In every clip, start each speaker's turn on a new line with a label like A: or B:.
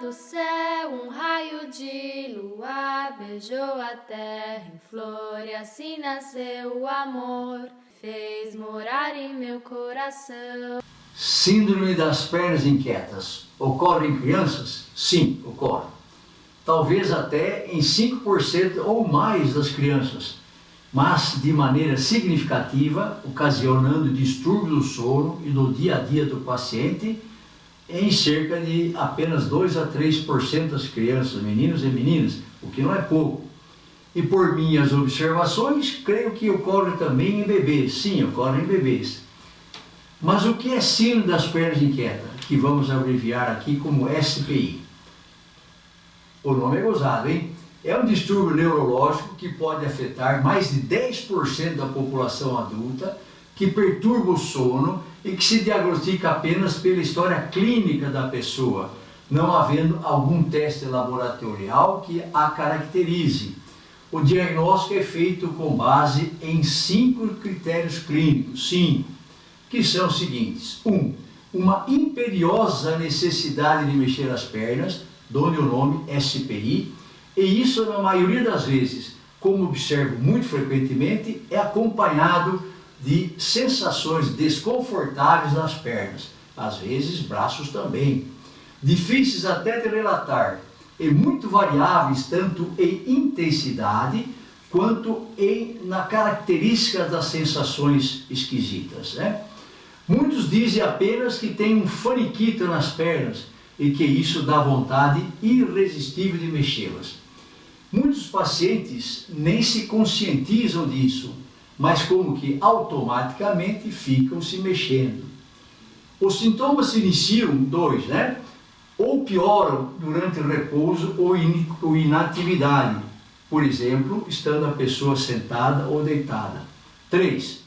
A: do céu, um raio de luar beijou a terra em flor e assim nasceu o amor, fez morar em meu coração.
B: Síndrome das pernas inquietas. Ocorre em crianças? Sim, ocorre. Talvez até em 5% ou mais das crianças, mas de maneira significativa, ocasionando distúrbio do sono e do dia a dia do paciente em cerca de apenas 2 a 3% das crianças, meninos e meninas, o que não é pouco. E por minhas observações, creio que ocorre também em bebês. Sim, ocorre em bebês. Mas o que é síndrome das pernas inquietas, que vamos abreviar aqui como SPI? O nome é gozado, hein? É um distúrbio neurológico que pode afetar mais de 10% da população adulta, que perturba o sono e que se diagnostica apenas pela história clínica da pessoa, não havendo algum teste laboratorial que a caracterize. O diagnóstico é feito com base em 5 critérios clínicos, 5, que são os seguintes. 1. Uma imperiosa necessidade de mexer as pernas, donde o nome SPI, e isso na maioria das vezes, como observo muito frequentemente, é acompanhado de sensações desconfortáveis nas pernas, às vezes braços também, difíceis até de relatar e muito variáveis tanto em intensidade quanto na característica das sensações esquisitas, né? Muitos dizem apenas que tem um faniquito nas pernas e que isso dá vontade irresistível de mexê-las. Muitos pacientes nem se conscientizam disso, mas como que automaticamente ficam se mexendo. Os sintomas se iniciam, 2, né? Ou pioram durante o repouso ou inatividade, por exemplo, estando a pessoa sentada ou deitada. 3.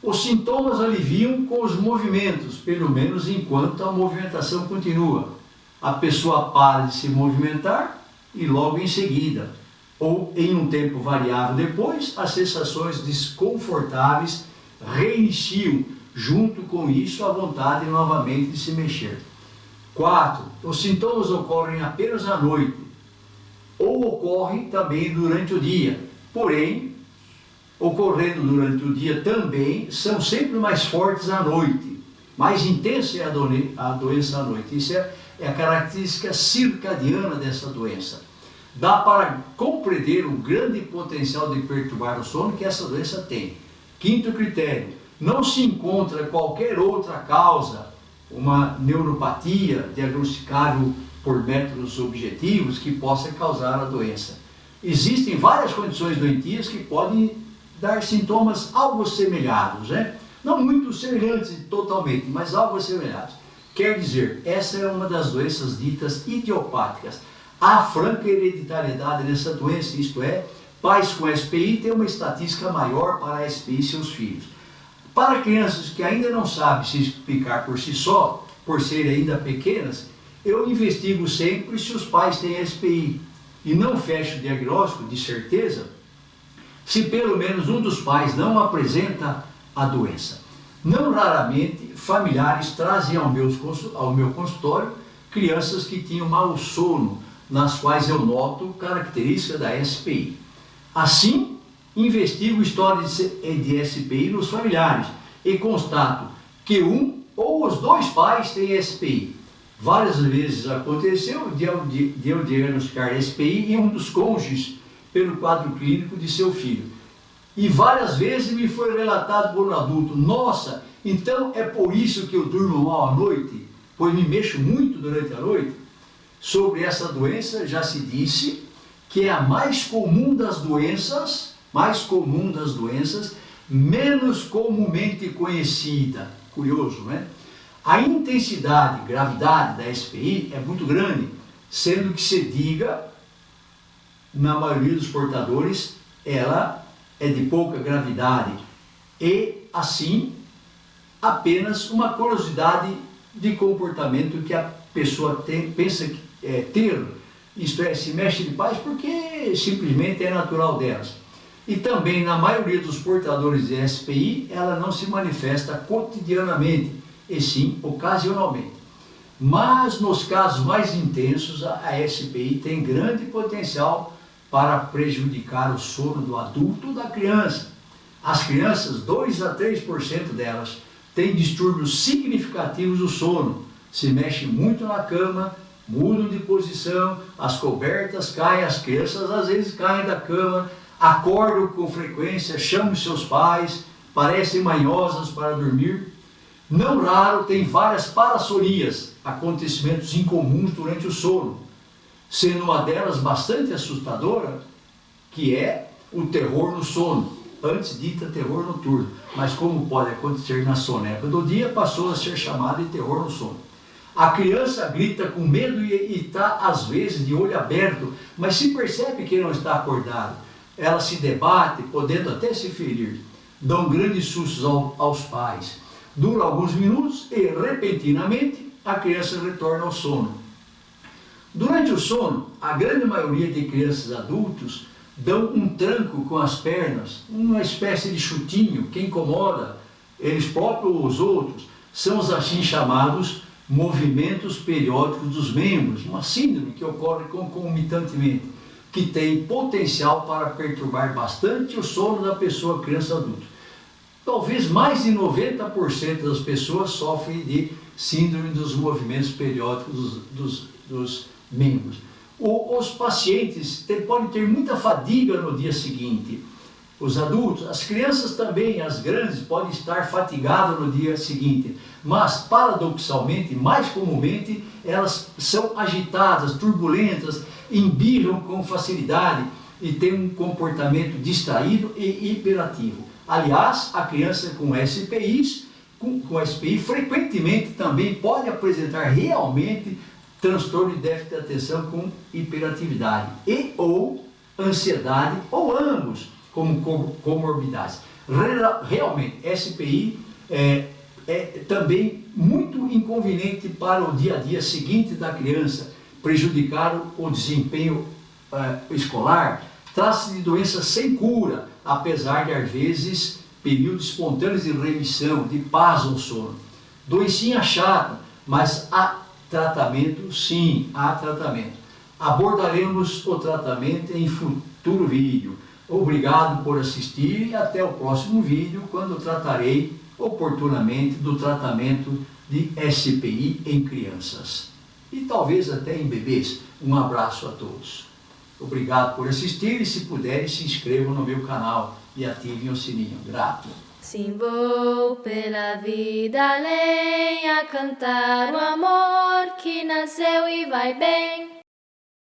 B: Os sintomas aliviam com os movimentos, pelo menos enquanto a movimentação continua. A pessoa para de se movimentar e logo em seguida, ou em um tempo variável depois, as sensações desconfortáveis reiniciam, junto com isso a vontade novamente de se mexer. 4. Os sintomas ocorrem apenas à noite, ou ocorrem também durante o dia, porém, ocorrendo durante o dia também, são sempre mais fortes à noite. Mais intensa é a doença à noite. Isso é a característica circadiana dessa doença. Dá para compreender o grande potencial de perturbar o sono que essa doença tem. 5º critério, não se encontra qualquer outra causa, uma neuropatia diagnosticável por métodos objetivos que possa causar a doença. Existem várias condições doentias que podem dar sintomas algo semelhantes, né? Não muito semelhantes totalmente, mas algo semelhantes. Quer dizer, essa é uma das doenças ditas idiopáticas. Há franca hereditariedade nessa doença, isto é, pais com SPI têm uma estatística maior para a SPI e seus filhos. Para crianças que ainda não sabem se explicar por si só, por serem ainda pequenas, eu investigo sempre se os pais têm SPI e não fecho o diagnóstico de certeza se pelo menos um dos pais não apresenta a doença. Não raramente, familiares trazem ao meu consultório crianças que tinham mau sono, nas quais eu noto característica da SPI. Assim, investigo histórias de SPI nos familiares e constato que um ou os 2 pais têm SPI. Várias vezes aconteceu de eu diagnosticar SPI em um dos cônjuges pelo quadro clínico de seu filho. E várias vezes me foi relatado por um adulto: nossa, então é por isso que eu durmo mal à noite, pois me mexo muito durante a noite? Sobre essa doença já se disse que é a mais comum das doenças, menos comumente conhecida. Curioso, né? A intensidade, gravidade da SPI é muito grande, sendo que se diga, na maioria dos portadores, ela é de pouca gravidade e, assim, apenas uma curiosidade de comportamento que a pessoa pensa ter, isto é, se mexe de paz porque simplesmente é natural delas. E também, na maioria dos portadores de SPI, ela não se manifesta cotidianamente, e sim ocasionalmente. Mas nos casos mais intensos, a SPI tem grande potencial para prejudicar o sono do adulto ou da criança. As crianças, 2 a 3% delas, têm distúrbios significativos do sono. Se mexem muito na cama, mudam de posição, as cobertas caem, as crianças às vezes caem da cama, acordam com frequência, chamam seus pais, parecem manhosas para dormir. Não raro tem várias parassonias, acontecimentos incomuns durante o sono, sendo uma delas bastante assustadora, que é o terror no sono, antes dita terror noturno, mas como pode acontecer na soneca do dia, passou a ser chamada de terror no sono. A criança grita com medo e está às vezes de olho aberto, mas se percebe que não está acordado. Ela se debate, podendo até se ferir, dão grandes sustos aos pais. Dura alguns minutos e, repentinamente, a criança retorna ao sono. Durante o sono, a grande maioria de crianças e adultos dão um tranco com as pernas, uma espécie de chutinho que incomoda eles próprios ou os outros. São os assim chamados movimentos periódicos dos membros, uma síndrome que ocorre concomitantemente, que tem potencial para perturbar bastante o sono da pessoa, criança ou adulto. Talvez mais de 90% das pessoas sofrem de síndrome dos movimentos periódicos dos membros. Os pacientes podem ter muita fadiga no dia seguinte. Os adultos, as crianças também, as grandes, podem estar fatigadas no dia seguinte. Mas, paradoxalmente, mais comumente, elas são agitadas, turbulentas, embirram com facilidade e têm um comportamento distraído e hiperativo. Aliás, a criança com SPI frequentemente também pode apresentar realmente transtorno de déficit de atenção com hiperatividade e ou ansiedade, ou ambos, como comorbidades. Realmente, SPI é também muito inconveniente para o dia a dia seguinte da criança, prejudicar o desempenho escolar. Trata-se de doença sem cura, apesar de, às vezes, períodos espontâneos de remissão, de paz no sono. Doencinha chata, mas há tratamento? Sim, há tratamento. Abordaremos o tratamento em futuro vídeo. Obrigado por assistir e até o próximo vídeo, quando tratarei oportunamente do tratamento de SPI em crianças. E talvez até em bebês. Um abraço a todos. Obrigado por assistir e, se puderem, se inscrevam no meu canal e ativem o sininho. Grato.
A: Sim, vou pela vida além a cantar o amor que nasceu e vai bem.